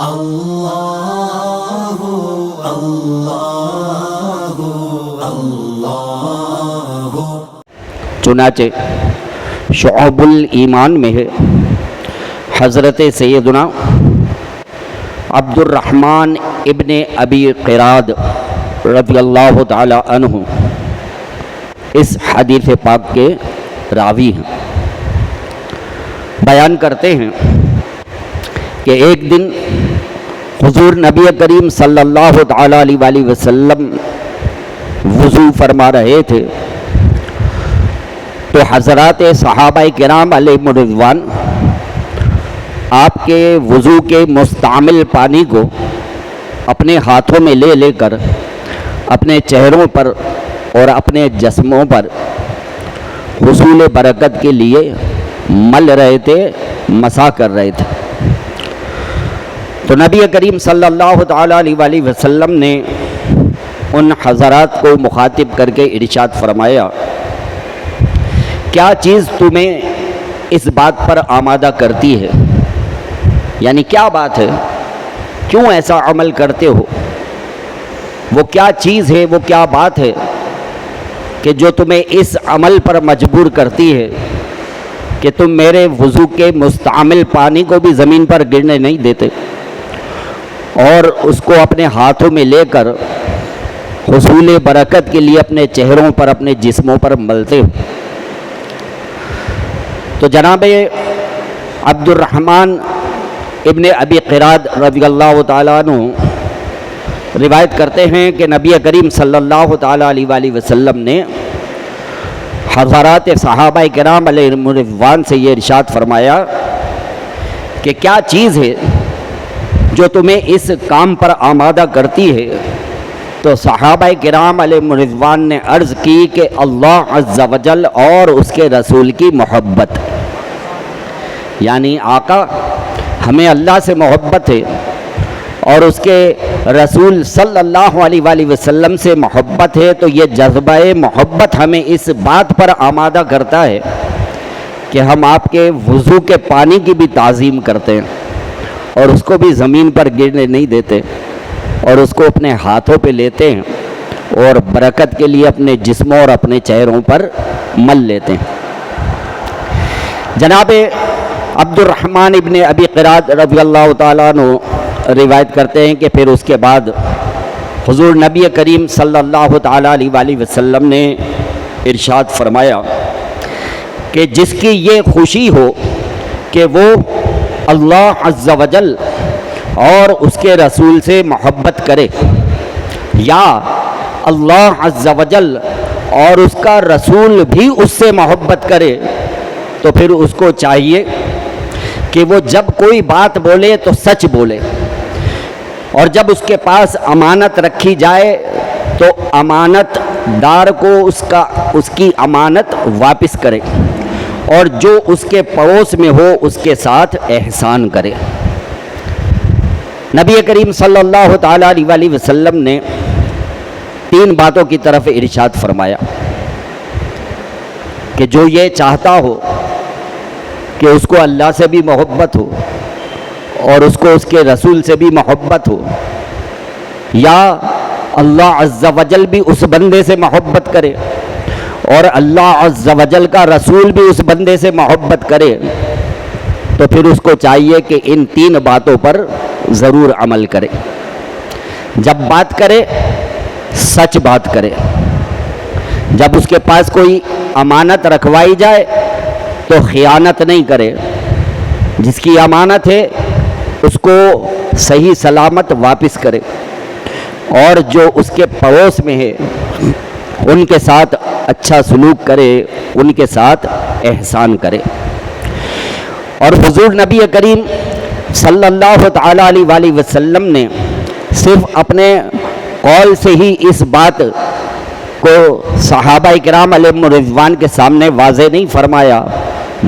اللہ اللہ اللہ۔ چنانچہ شعب الایمان میں ہے حضرت سیدنا عبد الرحمن ابن ابی قراد رضی اللہ تعالی عنہ اس حدیث پاک کے راوی ہیں۔ بیان کرتے ہیں کہ ایک دن حضور نبی کریم صلی اللہ تعالی علیہ وآلہ وسلم وضو فرما رہے تھے تو حضرات صحابہ کرام علیہم رضوان آپ کے وضو کے مستعمل پانی کو اپنے ہاتھوں میں لے لے کر اپنے چہروں پر اور اپنے جسموں پر حصول برکت کے لیے مل رہے تھے، مسح کر رہے تھے۔ تو نبی کریم صلی اللہ تعالی علیہ وآلہ وسلم نے ان حضرات کو مخاطب کر کے ارشاد فرمایا، کیا چیز تمہیں اس بات پر آمادہ کرتی ہے؟ یعنی کیا بات ہے، کیوں ایسا عمل کرتے ہو؟ وہ کیا چیز ہے، وہ کیا بات ہے کہ جو تمہیں اس عمل پر مجبور کرتی ہے کہ تم میرے وضو کے مستعمل پانی کو بھی زمین پر گرنے نہیں دیتے اور اس کو اپنے ہاتھوں میں لے کر حصول برکت کے لیے اپنے چہروں پر، اپنے جسموں پر ملتے ہو؟ تو جناب عبد الرحمن ابن ابی قراد رضی اللہ تعالیٰ عنہ روایت کرتے ہیں کہ نبی کریم صلی اللہ تعالیٰ علیہ وآلہ وسلم نے حضرات صحابہ کرام علیہم رضوان سے یہ ارشاد فرمایا کہ کیا چیز ہے جو تمہیں اس کام پر آمادہ کرتی ہے؟ تو صحابہ کرام علیہم رضوان نے عرض کی کہ اللہ عز و جل اور اس کے رسول کی محبت، یعنی آقا ہمیں اللہ سے محبت ہے اور اس کے رسول صلی اللہ علیہ وآلہ وسلم سے محبت ہے، تو یہ جذبہ محبت ہمیں اس بات پر آمادہ کرتا ہے کہ ہم آپ کے وضو کے پانی کی بھی تعظیم کرتے ہیں اور اس کو بھی زمین پر گرنے نہیں دیتے اور اس کو اپنے ہاتھوں پہ لیتے ہیں اور برکت کے لیے اپنے جسموں اور اپنے چہروں پر مل لیتے ہیں۔ جناب عبد الرحمن ابن ابی قراد رضی اللہ تعالیٰ عنہ روایت کرتے ہیں کہ پھر اس کے بعد حضور نبی کریم صلی اللہ تعالیٰ علیہ وآلہ وسلم نے ارشاد فرمایا کہ جس کی یہ خوشی ہو کہ وہ اللہ عز و جل اور اس کے رسول سے محبت کرے، یا اللہ عز و جل اور اس کا رسول بھی اس سے محبت کرے، تو پھر اس کو چاہیے کہ وہ جب کوئی بات بولے تو سچ بولے، اور جب اس کے پاس امانت رکھی جائے تو امانت دار کو اس کی امانت واپس کرے، اور جو اس کے پڑوس میں ہو اس کے ساتھ احسان کرے۔ نبی کریم صلی اللہ تعالیٰ علیہ وآلہ وسلم نے 3 باتوں کی طرف ارشاد فرمایا کہ جو یہ چاہتا ہو کہ اس کو اللہ سے بھی محبت ہو اور اس کو اس کے رسول سے بھی محبت ہو، یا اللہ عز و جل بھی اس بندے سے محبت کرے اور اللہ عز و جل کا رسول بھی اس بندے سے محبت کرے، تو پھر اس کو چاہیے کہ ان 3 باتوں پر ضرور عمل کرے۔ جب بات کرے سچ بات کرے، جب اس کے پاس کوئی امانت رکھوائی جائے تو خیانت نہیں کرے، جس کی امانت ہے اس کو صحیح سلامت واپس کرے، اور جو اس کے پڑوس میں ہے ان کے ساتھ اچھا سلوک کرے، ان کے ساتھ احسان کرے۔ اور حضور نبی کریم صلی اللہ تعالیٰ علیہ وآلہ وسلم نے صرف اپنے قول سے ہی اس بات کو صحابہ کرام علیہم رضوان کے سامنے واضح نہیں فرمایا،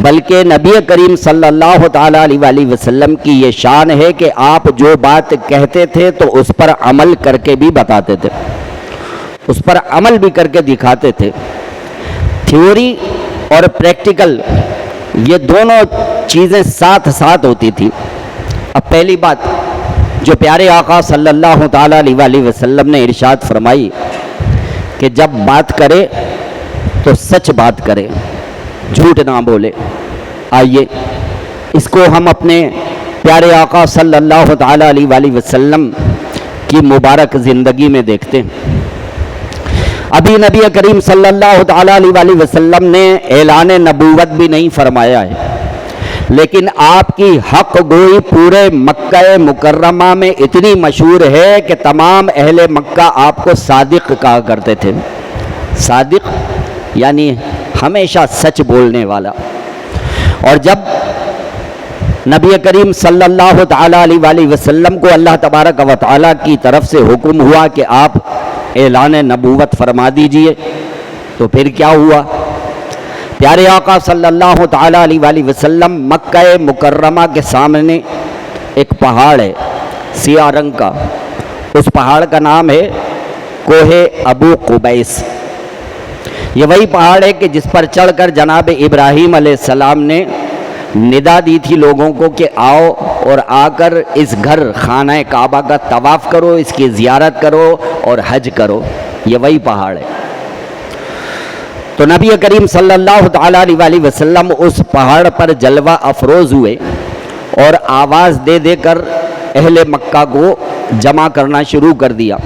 بلکہ نبی کریم صلی اللہ تعالیٰ علیہ وآلہ وسلم کی یہ شان ہے کہ آپ جو بات کہتے تھے تو اس پر عمل کر کے بھی بتاتے تھے، اس پر عمل بھی کر کے دکھاتے تھے۔ تھیوری اور پریکٹیکل یہ دونوں چیزیں ساتھ ساتھ ہوتی تھی۔ اب پہلی بات جو پیارے آقا صلی اللہ تعالیٰ علیہ وسلم نے ارشاد فرمائی کہ جب بات کرے تو سچ بات کرے، جھوٹ نہ بولے۔ آئیے اس کو ہم اپنے پیارے آقا صلی اللہ تعالیٰ علیہ وسلم کی مبارک زندگی میں دیکھتے ہیں۔ ابھی نبی کریم صلی اللہ تعالیٰ علیہ وسلم نے اعلان نبوت بھی نہیں فرمایا ہے، لیکن آپ کی حق گوئی پورے مکہ مکرمہ میں اتنی مشہور ہے کہ تمام اہل مکہ آپ کو صادق کہا کرتے تھے۔ صادق یعنی ہمیشہ سچ بولنے والا۔ اور جب نبی کریم صلی اللہ تعالیٰ علیہ وسلم کو اللہ تبارک و تعالیٰ کی طرف سے حکم ہوا کہ آپ اعلان نبوت فرما دیجئے، تو پھر کیا ہوا؟ پیارے آقا صلی اللہ تعالیٰ علیہ وسلم مکہ مکرمہ کے سامنے ایک پہاڑ ہے سیاہ رنگ کا، اس پہاڑ کا نام ہے کوہ ابو قبیس۔ یہ وہی پہاڑ ہے کہ جس پر چڑھ کر جناب ابراہیم علیہ السلام نے ندا دی تھی لوگوں کو کہ آؤ اور آ کر اس گھر خانہ کعبہ کا طواف کرو، اس کی زیارت کرو اور حج کرو۔ یہ وہی پہاڑ ہے۔ تو نبی کریم صلی اللہ تعالیٰ علیہ وسلم اس پہاڑ پر جلوہ افروز ہوئے اور آواز دے دے کر اہل مکہ کو جمع کرنا شروع کر دیا۔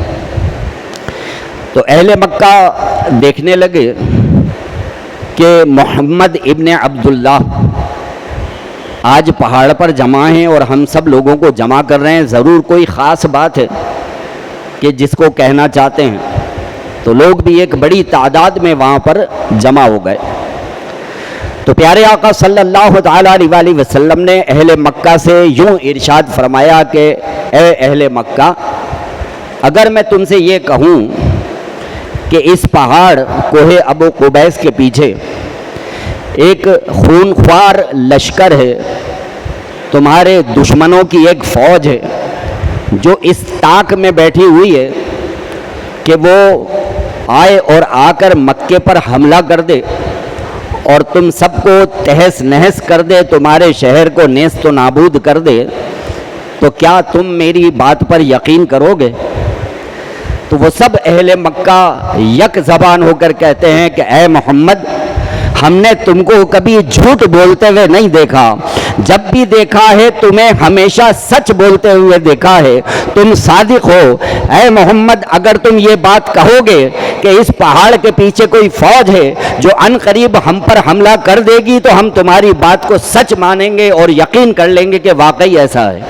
تو اہل مکہ دیکھنے لگے کہ محمد ابن عبداللہ آج پہاڑ پر جمع ہیں اور ہم سب لوگوں کو جمع کر رہے ہیں، ضرور کوئی خاص بات ہے کہ جس کو کہنا چاہتے ہیں۔ تو لوگ بھی ایک بڑی تعداد میں وہاں پر جمع ہو گئے۔ تو پیارے آقا صلی اللہ تعالیٰ علیہ وسلم نے اہل مکہ سے یوں ارشاد فرمایا کہ اے اہل مکہ، اگر میں تم سے یہ کہوں کہ اس پہاڑ کوہ ابو قبیس کے پیچھے ایک خونخوار لشکر ہے، تمہارے دشمنوں کی ایک فوج ہے جو اس طاق میں بیٹھی ہوئی ہے کہ وہ آئے اور آ کر مکے پر حملہ کر دے اور تم سب کو تہس نہس کر دے، تمہارے شہر کو نیست و نابود کر دے، تو کیا تم میری بات پر یقین کرو گے؟ تو وہ سب اہل مکہ یک زبان ہو کر کہتے ہیں کہ اے محمد، ہم نے تم کو کبھی جھوٹ بولتے ہوئے نہیں دیکھا، جب بھی دیکھا ہے تمہیں ہمیشہ سچ بولتے ہوئے دیکھا ہے، تم صادق ہو۔ اے محمد، اگر تم یہ بات کہو گے کہ اس پہاڑ کے پیچھے کوئی فوج ہے جو ان قریب ہم پر حملہ کر دے گی، تو ہم تمہاری بات کو سچ مانیں گے اور یقین کر لیں گے کہ واقعی ایسا ہے۔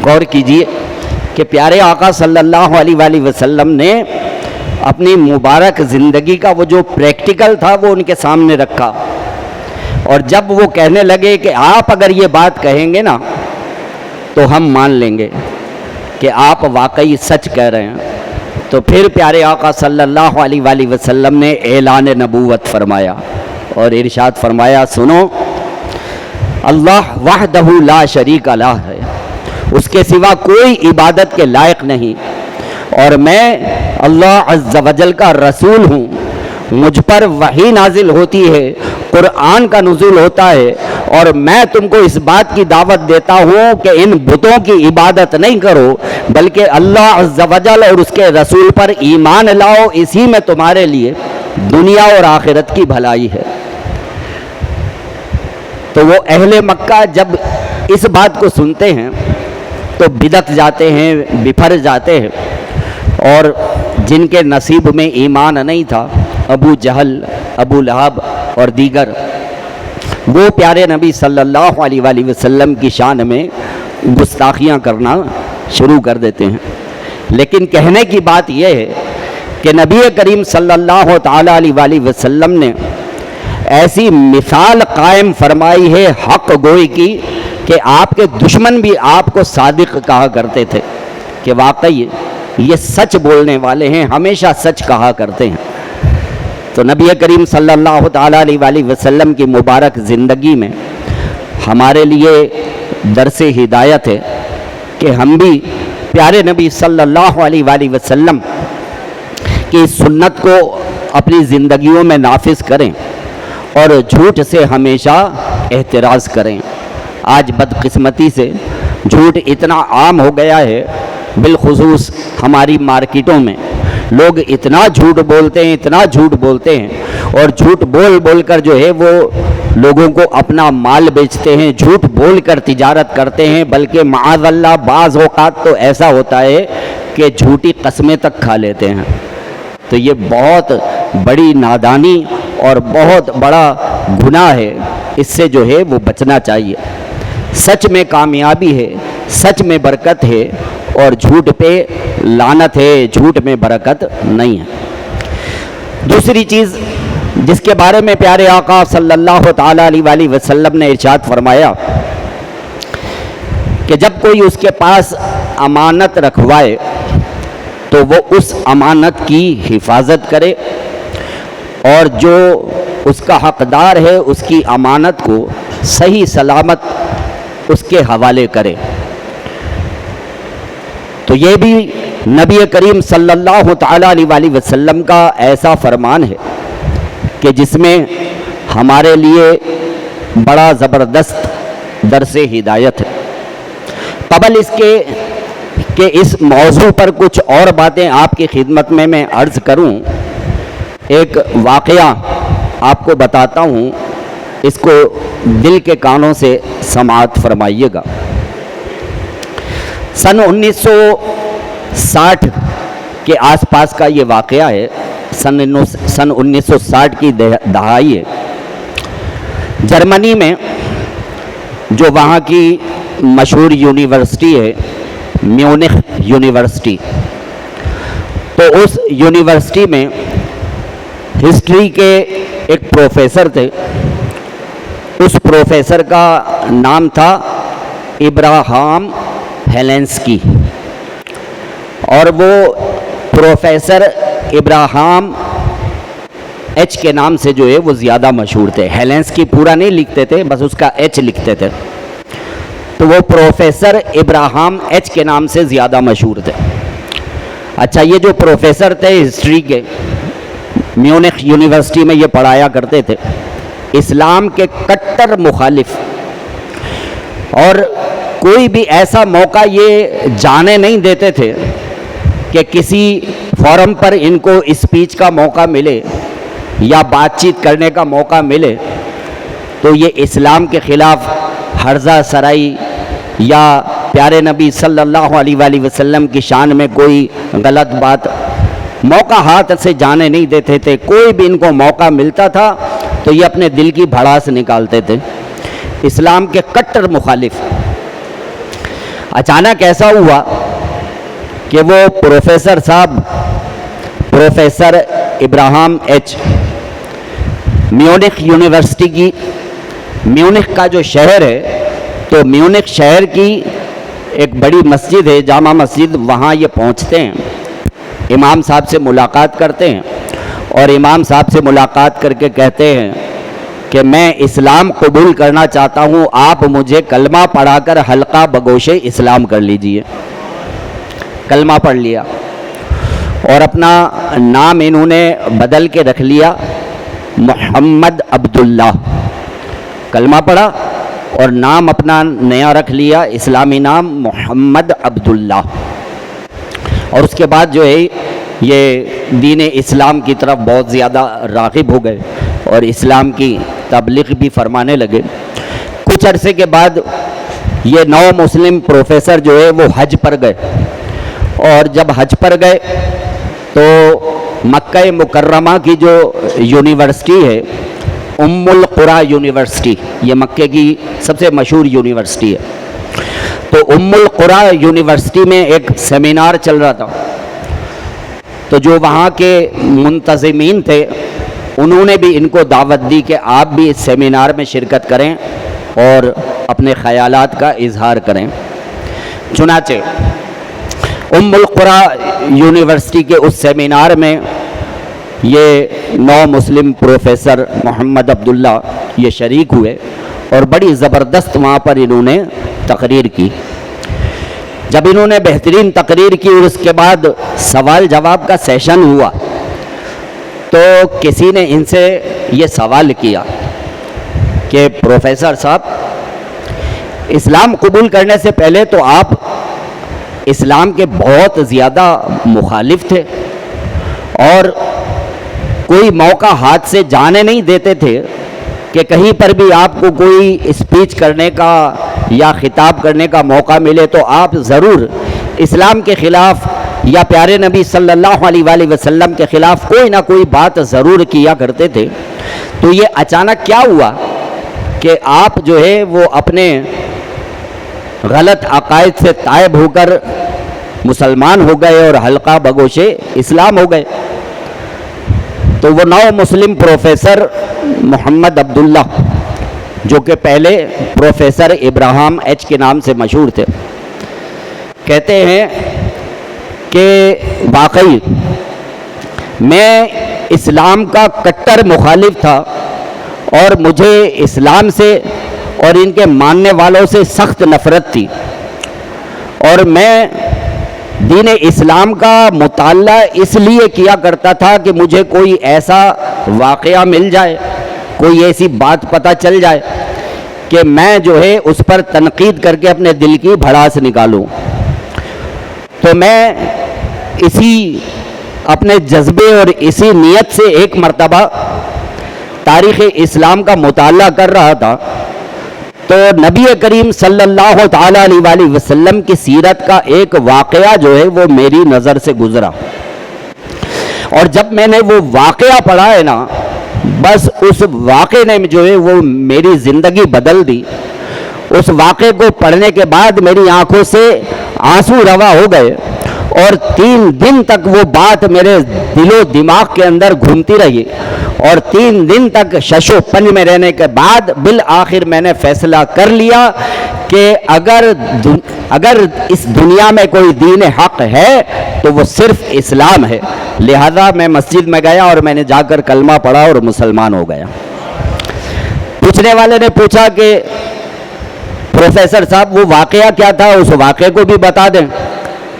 غور کیجئے کہ پیارے آقا صلی اللہ علیہ وسلم نے اپنی مبارک زندگی کا وہ جو پریکٹیکل تھا وہ ان کے سامنے رکھا، اور جب وہ کہنے لگے کہ آپ اگر یہ بات کہیں گے نا تو ہم مان لیں گے کہ آپ واقعی سچ کہہ رہے ہیں، تو پھر پیارے آقا صلی اللہ علیہ وسلم نے اعلان نبوت فرمایا اور ارشاد فرمایا، سنو، اللہ وحدہ لا شریک لہ ہے، اس کے سوا کوئی عبادت کے لائق نہیں، اور میں اللہ عز و جل کا رسول ہوں، مجھ پر وحی نازل ہوتی ہے، قرآن کا نزول ہوتا ہے، اور میں تم کو اس بات کی دعوت دیتا ہوں کہ ان بتوں کی عبادت نہیں کرو بلکہ اللہ عز و جل اور اس کے رسول پر ایمان لاؤ، اسی میں تمہارے لیے دنیا اور آخرت کی بھلائی ہے۔ تو وہ اہل مکہ جب اس بات کو سنتے ہیں تو بدعت جاتے ہیں، بپھر جاتے ہیں، اور جن کے نصیب میں ایمان نہیں تھا، ابو جہل، ابو لہب اور دیگر، وہ پیارے نبی صلی اللہ علیہ وسلم کی شان میں گستاخیاں کرنا شروع کر دیتے ہیں۔ لیکن کہنے کی بات یہ ہے کہ نبی کریم صلی اللہ تعالیٰ علیہ وسلم نے ایسی مثال قائم فرمائی ہے حق گوئی کی کہ آپ کے دشمن بھی آپ کو صادق کہا کرتے تھے کہ واقعی یہ سچ بولنے والے ہیں، ہمیشہ سچ کہا کرتے ہیں۔ تو نبی کریم صلی اللہ تعالیٰ علیہ وسلم کی مبارک زندگی میں ہمارے لیے درس ہدایت ہے کہ ہم بھی پیارے نبی صلی اللہ علیہ وسلم کی سنت کو اپنی زندگیوں میں نافذ کریں اور جھوٹ سے ہمیشہ احتراز کریں۔ آج بدقسمتی سے جھوٹ اتنا عام ہو گیا ہے، بالخصوص ہماری مارکیٹوں میں لوگ اتنا جھوٹ بولتے ہیں، اتنا جھوٹ بولتے ہیں، اور جھوٹ بول بول کر جو ہے وہ لوگوں کو اپنا مال بیچتے ہیں، جھوٹ بول کر تجارت کرتے ہیں، بلکہ معاذ اللہ بعض اوقات تو ایسا ہوتا ہے کہ جھوٹی قسمیں تک کھا لیتے ہیں۔ تو یہ بہت بڑی نادانی اور بہت بڑا گناہ ہے، اس سے جو ہے وہ بچنا چاہیے۔ سچ میں کامیابی ہے، سچ میں برکت ہے، اور جھوٹ پہ لعنت ہے، جھوٹ میں برکت نہیں ہے۔ دوسری چیز جس کے بارے میں پیارے آقا صلی اللہ تعالیٰ علیہ وآلہ وسلم نے ارشاد فرمایا کہ جب کوئی اس کے پاس امانت رکھوائے تو وہ اس امانت کی حفاظت کرے، اور جو اس کا حقدار ہے اس کی امانت کو صحیح سلامت اس کے حوالے کرے۔ تو یہ بھی نبی کریم صلی اللہ تعالیٰ علیہ وآلہ وسلم کا ایسا فرمان ہے کہ جس میں ہمارے لیے بڑا زبردست درس ہدایت ہے۔ قبل اس کے کہ اس موضوع پر کچھ اور باتیں آپ کی خدمت میں عرض کروں، ایک واقعہ آپ کو بتاتا ہوں، اس کو دل کے کانوں سے سماعت فرمائیے گا۔ سن 1960 کے آس پاس کا یہ واقعہ ہے، سن 1960 کی دہائی ہے۔ جرمنی میں جو وہاں کی مشہور یونیورسٹی ہے، میونخ یونیورسٹی، تو اس یونیورسٹی میں ہسٹری کے ایک پروفیسر تھے۔ اس پروفیسر کا نام تھا ابراہام ہیلینسکی، اور وہ پروفیسر ابراہام ایچ کے نام سے جو ہے وہ زیادہ مشہور تھے۔ ہیلینسکی پورا نہیں لکھتے تھے، بس اس کا ایچ لکھتے تھے، تو وہ پروفیسر ابراہام ایچ کے نام سے زیادہ مشہور تھے۔ اچھا، یہ جو پروفیسر تھے ہسٹری کے، میونخ یونیورسٹی میں یہ پڑھایا کرتے تھے، اسلام کے کٹر مخالف، اور کوئی بھی ایسا موقع یہ جانے نہیں دیتے تھے کہ کسی فورم پر ان کو اسپیچ کا موقع ملے یا بات چیت کرنے کا موقع ملے تو یہ اسلام کے خلاف ہرزہ سرائی یا پیارے نبی صلی اللہ علیہ وآلہ وسلم کی شان میں کوئی غلط بات، موقع ہاتھ سے جانے نہیں دیتے تھے۔ کوئی بھی ان کو موقع ملتا تھا تو یہ اپنے دل کی بھڑاس نکالتے تھے، اسلام کے کٹر مخالف۔ اچانک ایسا ہوا کہ وہ پروفیسر صاحب، professor Abraham H, Munich university کی، میونخ کا جو شہر ہے، تو میونخ شہر کی ایک بڑی مسجد ہے، جامع مسجد، وہاں یہ پہنچتے ہیں، امام صاحب سے ملاقات کرتے ہیں، اور امام صاحب سے ملاقات کر کے کہتے ہیں کہ میں اسلام قبول کرنا چاہتا ہوں، آپ مجھے کلمہ پڑھا کر حلقہ بگوش اسلام کر لیجئے۔ کلمہ پڑھ لیا، اور اپنا نام انہوں نے بدل کے رکھ لیا محمد عبداللہ۔ کلمہ پڑھا اور نام اپنا نیا رکھ لیا، اسلامی نام محمد عبداللہ، اور اس کے بعد جو ہے یہ دین اسلام کی طرف بہت زیادہ راغب ہو گئے اور اسلام کی تبلیغ بھی فرمانے لگے۔ کچھ عرصے کے بعد یہ نو مسلم پروفیسر جو ہے وہ حج پر گئے، اور جب حج پر گئے تو مکہ مکرمہ کی جو یونیورسٹی ہے، ام القریٰ یونیورسٹی، یہ مکے کی سب سے مشہور یونیورسٹی ہے، تو ام القریٰ یونیورسٹی میں ایک سیمینار چل رہا تھا، تو جو وہاں کے منتظمین تھے انہوں نے بھی ان کو دعوت دی کہ آپ بھی اس سیمینار میں شرکت کریں اور اپنے خیالات کا اظہار کریں۔ چنانچہ ام القریٰ یونیورسٹی کے اس سیمینار میں یہ نو مسلم پروفیسر محمد عبداللہ یہ شریک ہوئے، اور بڑی زبردست وہاں پر انہوں نے تقریر کی۔ جب انہوں نے بہترین تقریر کی اور اس کے بعد سوال جواب کا سیشن ہوا، تو کسی نے ان سے یہ سوال کیا کہ پروفیسر صاحب، اسلام قبول کرنے سے پہلے تو آپ اسلام کے بہت زیادہ مخالف تھے اور کوئی موقع ہاتھ سے جانے نہیں دیتے تھے کہ کہیں پر بھی آپ کو کوئی اسپیچ کرنے کا یا خطاب کرنے کا موقع ملے تو آپ ضرور اسلام کے خلاف یا پیارے نبی صلی اللہ علیہ وآلہ وسلم کے خلاف کوئی نہ کوئی بات ضرور کیا کرتے تھے. تو یہ اچانک کیا ہوا کہ آپ جو ہے وہ اپنے غلط عقائد سے تائب ہو کر مسلمان ہو گئے اور حلقہ بگوش اسلام ہو گئے؟ تو وہ نو مسلم پروفیسر محمد عبداللہ، جو کہ پہلے پروفیسر ابراہیم ایچ کے نام سے مشہور تھے، کہتے ہیں کہ واقعی میں اسلام کا کٹر مخالف تھا اور مجھے اسلام سے اور ان کے ماننے والوں سے سخت نفرت تھی، اور میں دین اسلام کا مطالعہ اس لیے کیا کرتا تھا کہ مجھے کوئی ایسا واقعہ مل جائے، کوئی ایسی بات پتہ چل جائے کہ میں جو ہے اس پر تنقید کر کے اپنے دل کی بھڑاس نکالوں. تو میں اسی اپنے جذبے اور اسی نیت سے ایک مرتبہ تاریخ اسلام کا مطالعہ کر رہا تھا تو نبی کریم صلی اللہ تعالیٰ علیہ وآلہ وسلم کی سیرت کا ایک واقعہ جو ہے وہ میری نظر سے گزرا، اور جب میں نے وہ واقعہ پڑھا ہے نا، بس اس واقعے نے جو ہے وہ میری زندگی بدل دی. اس واقعے کو پڑھنے کے بعد میری آنکھوں سے آنسو روا ہو گئے اور 3 دن تک وہ بات میرے دل و دماغ کے اندر گھومتی رہی، اور 3 دن تک شش و پنج میں رہنے کے بعد بالآخر میں نے فیصلہ کر لیا کہ اگر اس دنیا میں کوئی دین حق ہے تو وہ صرف اسلام ہے. لہذا میں مسجد میں گیا اور میں نے جا کر کلمہ پڑھا اور مسلمان ہو گیا. پوچھنے والے نے پوچھا کہ پروفیسر صاحب وہ واقعہ کیا تھا، اس واقعے کو بھی بتا دیں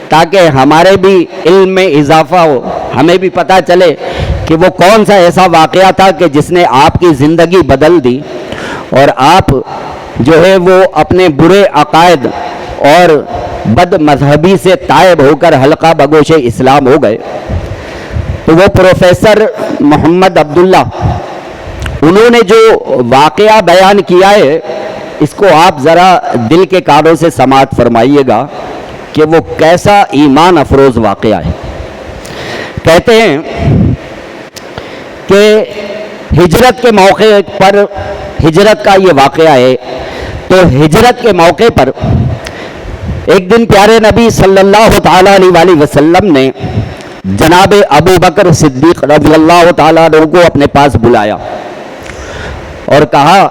تاکہ ہمارے بھی علم میں اضافہ ہو، ہمیں بھی پتہ چلے کہ وہ کون سا ایسا واقعہ تھا کہ جس نے آپ کی زندگی بدل دی اور آپ جو ہے وہ اپنے برے عقائد اور بد مذہبی سے تائب ہو کر حلقہ بگوش اسلام ہو گئے. تو وہ پروفیسر محمد عبداللہ، انہوں نے جو واقعہ بیان کیا ہے اس کو آپ ذرا دل کے کانوں سے سماعت فرمائیے گا کہ وہ کیسا ایمان افروز واقعہ ہے. کہتے ہیں کہ ہجرت کے موقع پر، ہجرت کا یہ واقعہ ہے، تو ہجرت کے موقع پر ایک دن پیارے نبی صلی اللہ تعالیٰ علیہ وآلہ وسلم نے جناب ابو بکر صدیق رضی اللہ تعالیٰ عنہ کو اپنے پاس بلایا اور کہا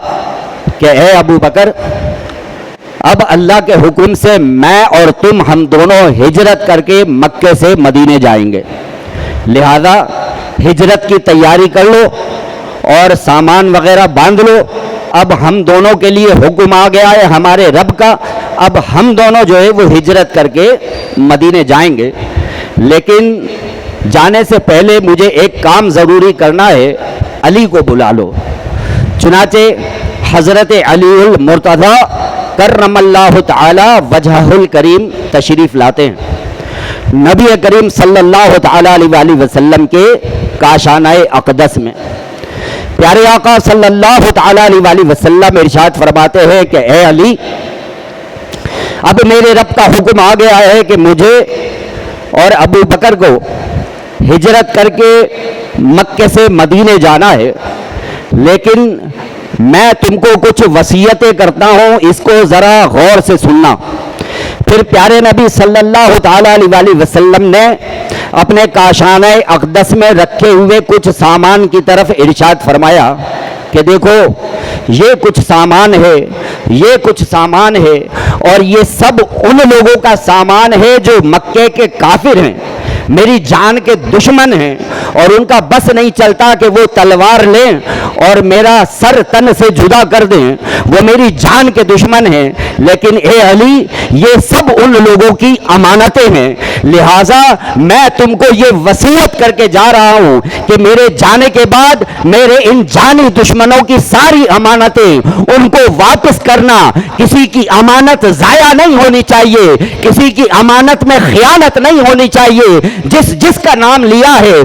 کہ اے ابو بکر، اب اللہ کے حکم سے میں اور تم ہم دونوں ہجرت کر کے مکے سے مدینے جائیں گے، لہذا ہجرت کی تیاری کر لو اور سامان وغیرہ باندھ لو. اب ہم دونوں کے لیے حکم آ گیا ہے ہمارے رب کا، اب ہم دونوں جو ہے وہ ہجرت کر کے مدینے جائیں گے، لیکن جانے سے پہلے مجھے ایک کام ضروری کرنا ہے، علی کو بلا لو. چنانچہ حضرت علی المرتضیٰ کرم اللہ تعالی وجہہ الکریم تشریف لاتے ہیں نبی کریم صلی اللہ تعالی علیہ وآلہ وسلم کے کاشانہ اقدس میں. پیارے آقا صلی اللہ تعالی علیہ وآلہ وسلم ارشاد فرماتے ہیں کہ اے علی، اب میرے رب کا حکم آ گیا ہے کہ مجھے اور ابو بکر کو ہجرت کر کے مکے سے مدینے جانا ہے، لیکن میں تم کو کچھ وصیتیں کرتا ہوں، اس کو ذرا غور سے سننا. پھر پیارے نبی صلی اللہ تعالیٰ علیہ وآلہ وسلم نے اپنے کاشانہ اقدس میں رکھے ہوئے کچھ سامان کی طرف ارشاد فرمایا کہ دیکھو یہ کچھ سامان ہے، یہ کچھ سامان ہے، اور یہ سب ان لوگوں کا سامان ہے جو مکے کے کافر ہیں. میری جان کے دشمن ہیں اور ان کا بس نہیں چلتا کہ وہ تلوار لیں اور میرا سر تن سے جدا کر دیں، وہ میری جان کے دشمن ہیں، لیکن اے علی یہ سب ان لوگوں کی امانتیں ہیں، لہٰذا میں تم کو یہ وصیت کر کے جا رہا ہوں کہ میرے جانے کے بعد میرے ان جانی دشمنوں کی ساری امانتیں ان کو واپس کرنا، کسی کی امانت ضائع نہیں ہونی چاہیے، کسی کی امانت میں خیانت نہیں ہونی چاہیے، جس کا نام لیا ہے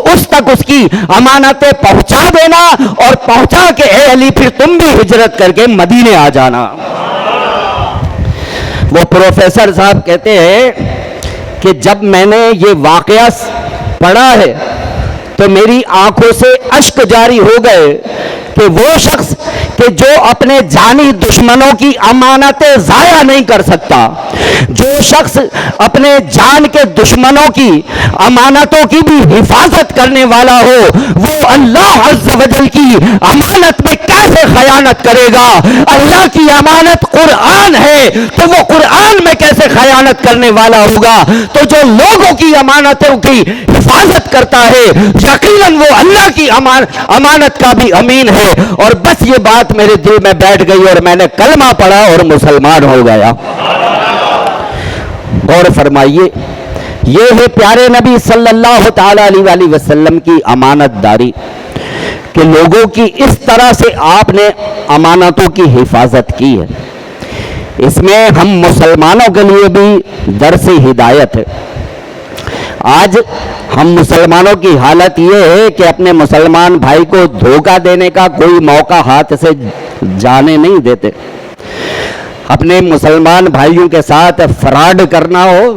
اس تک اس کی امانتیں پہنچا دینا، اور پہنچا کے اے علی پھر تم بھی ہجرت کر کے مدینے آ جانا۔ وہ پروفیسر صاحب کہتے ہیں کہ جب میں نے یہ واقعہ پڑھا ہے تو میری آنکھوں سے اشک جاری ہو گئے کہ وہ شخص کہ جو اپنے جانی دشمنوں کی امانتیں ضائع نہیں کر سکتا، جو شخص اپنے جان کے دشمنوں کی امانتوں کی بھی حفاظت کرنے والا ہو، وہ اللہ عز و جل کی امانت میں کیسے خیانت کرے گا؟ اللہ کی امانت قرآن ہے تو وہ قرآن میں کیسے خیانت کرنے والا ہوگا؟ تو جو لوگوں کی امانتوں کی حفاظت کرتا ہے یقیناً وہ اللہ کی امانت کا بھی امین ہے۔ اور بس یہ بات میرے دل میں بیٹھ گئی اور میں نے کلمہ پڑھا اور مسلمان ہو گیا۔ غور فرمائیے، یہ ہے پیارے نبی صلی اللہ تعالی علیہ وسلم کی امانت داری کہ لوگوں کی اس طرح سے آپ نے امانتوں کی حفاظت کی ہے۔ اس میں ہم مسلمانوں کے لیے بھی درس ہدایت ہے۔ آج ہم مسلمانوں کی حالت یہ ہے کہ اپنے مسلمان بھائی کو دھوکہ دینے کا کوئی موقع ہاتھ سے جانے نہیں دیتے۔ اپنے مسلمان بھائیوں کے ساتھ فراڈ کرنا ہو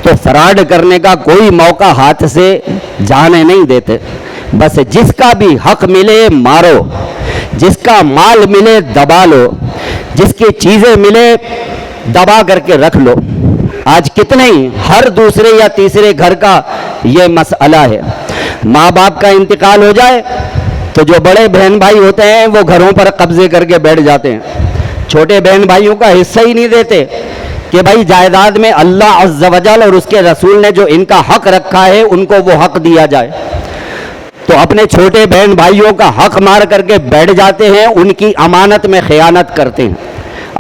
تو فراڈ کرنے کا کوئی موقع ہاتھ سے جانے نہیں دیتے۔ بس جس کا بھی حق ملے مارو، جس کا مال ملے دبا لو، جس کی چیزیں ملے دبا کر کے رکھ لو۔ آج کتنے ہی ہر دوسرے یا تیسرے گھر کا یہ مسئلہ ہے۔ ماں باپ کا انتقال ہو جائے تو جو بڑے بہن بھائی ہوتے ہیں وہ گھروں پر قبضے کر کے بیٹھ جاتے ہیں، چھوٹے بہن بھائیوں کا حصہ ہی نہیں دیتے کہ بھائی جائیداد میں اللہ عز و جل اور اس کے رسول نے جو ان کا حق رکھا ہے ان کو وہ حق دیا جائے۔ تو اپنے چھوٹے بہن بھائیوں کا حق مار کر کے بیٹھ جاتے ہیں، ان کی امانت میں خیانت کرتے ہیں۔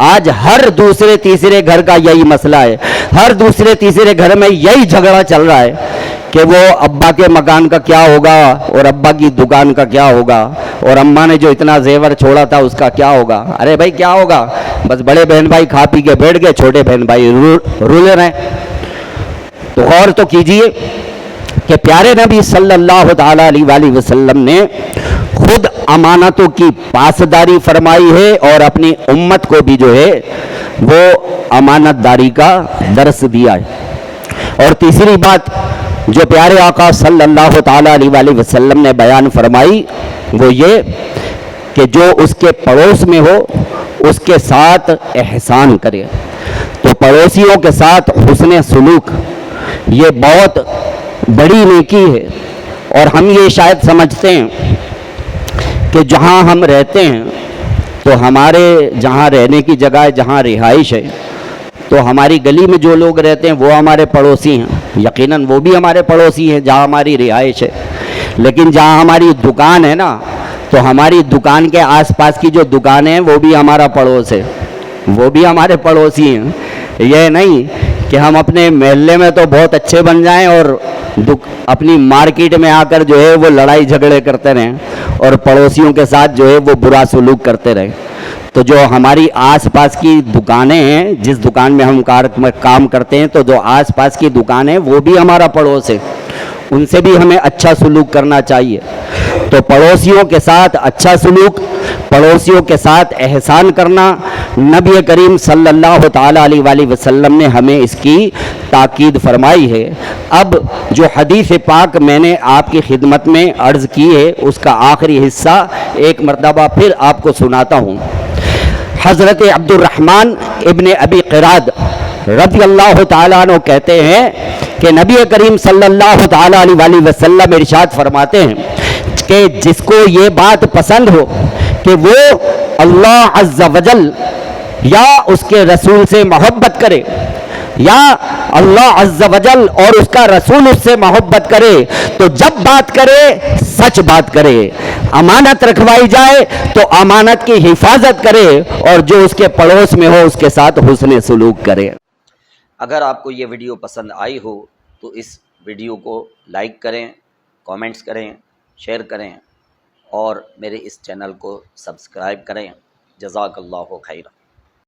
آج ہر دوسرے تیسرے گھر کا یہی مسئلہ ہے، ہر دوسرے تیسرے گھر میں یہی جھگڑا چل رہا ہے کہ وہ ابا کے مکان کا کیا ہوگا اور ابا کی دکان کا کیا ہوگا، اور اماں نے جو اتنا زیور چھوڑا تھا اس کا کیا ہوگا۔ ارے بھائی کیا ہوگا؟ بس بڑے بہن بھائی کھا پی کے بیٹھ گئے، چھوٹے بہن بھائی رول رہے ہیں۔ تو غور تو کیجئے کہ پیارے نبی صلی اللہ تعالی علیہ وسلم نے خود امانتوں کی پاسداری فرمائی ہے اور اپنی امت کو بھی جو ہے وہ امانت داری کا درس دیا ہے۔ اور تیسری بات جو پیارے آقا صلی اللہ تعالی علیہ وسلم نے بیان فرمائی وہ یہ کہ جو اس کے پڑوس میں ہو اس کے ساتھ احسان کرے۔ تو پڑوسیوں کے ساتھ حسن سلوک یہ بہت بڑی نیکی ہے، اور ہم یہ شاید سمجھتے ہیں کہ جہاں ہم رہتے ہیں تو ہمارے جہاں رہنے کی جگہ ہے، جہاں رہائش ہے، تو ہماری گلی میں جو لوگ رہتے ہیں وہ ہمارے پڑوسی ہیں، یقیناً وہ بھی ہمارے پڑوسی ہیں جہاں ہماری رہائش ہے۔ لیکن جہاں ہماری دکان ہے نا، تو ہماری دکان کے آس پاس کی جو دکانیں ہیں وہ بھی ہمارا پڑوس ہے، وہ بھی ہمارے پڑوسی ہیں۔ یہ نہیں کہ ہم اپنے محلے میں تو بہت اچھے بن جائیں اور اپنی مارکیٹ میں آ کر جو ہے وہ لڑائی جھگڑے کرتے رہیں اور پڑوسیوں کے ساتھ جو ہے وہ برا سلوک کرتے رہیں۔ تو جو ہماری آس پاس کی دکانیں ہیں، جس دکان میں ہم کام کرتے ہیں، تو جو آس پاس کی دکانیں وہ بھی ہمارا پڑوس ہے، ان سے بھی ہمیں اچھا سلوک کرنا چاہیے۔ تو پڑوسیوں کے ساتھ اچھا سلوک، پڑوسیوں کے ساتھ احسان کرنا، نبی کریم صلی اللہ تعالی علیہ وسلم نے ہمیں اس کی تاکید فرمائی ہے۔ اب جو حدیث پاک میں نے آپ کی خدمت میں عرض کی ہے اس کا آخری حصہ ایک مرتبہ پھر آپ کو سناتا ہوں۔ حضرت عبد الرحمن ابن ابی قراد رضی اللہ تعالیٰ عنہ کہتے ہیں کہ نبی کریم صلی اللہ تعالی علیہ وسلم ارشاد فرماتے ہیں کہ جس کو یہ بات پسند ہو کہ وہ اللہ عز و جل یا اس کے رسول سے محبت کرے یا اللہ عز و جل اور اس کا رسول اس سے محبت کرے تو جب بات کرے سچ بات کرے، امانت رکھوائی جائے تو امانت کی حفاظت کرے، اور جو اس کے پڑوس میں ہو اس کے ساتھ حسن سلوک کرے۔ اگر آپ کو یہ ویڈیو پسند آئی ہو تو اس ویڈیو کو لائک کریں، کامنٹس کریں، شیئر کریں اور میرے اس چینل کو سبسکرائب کریں۔ جزاک اللہ خیر۔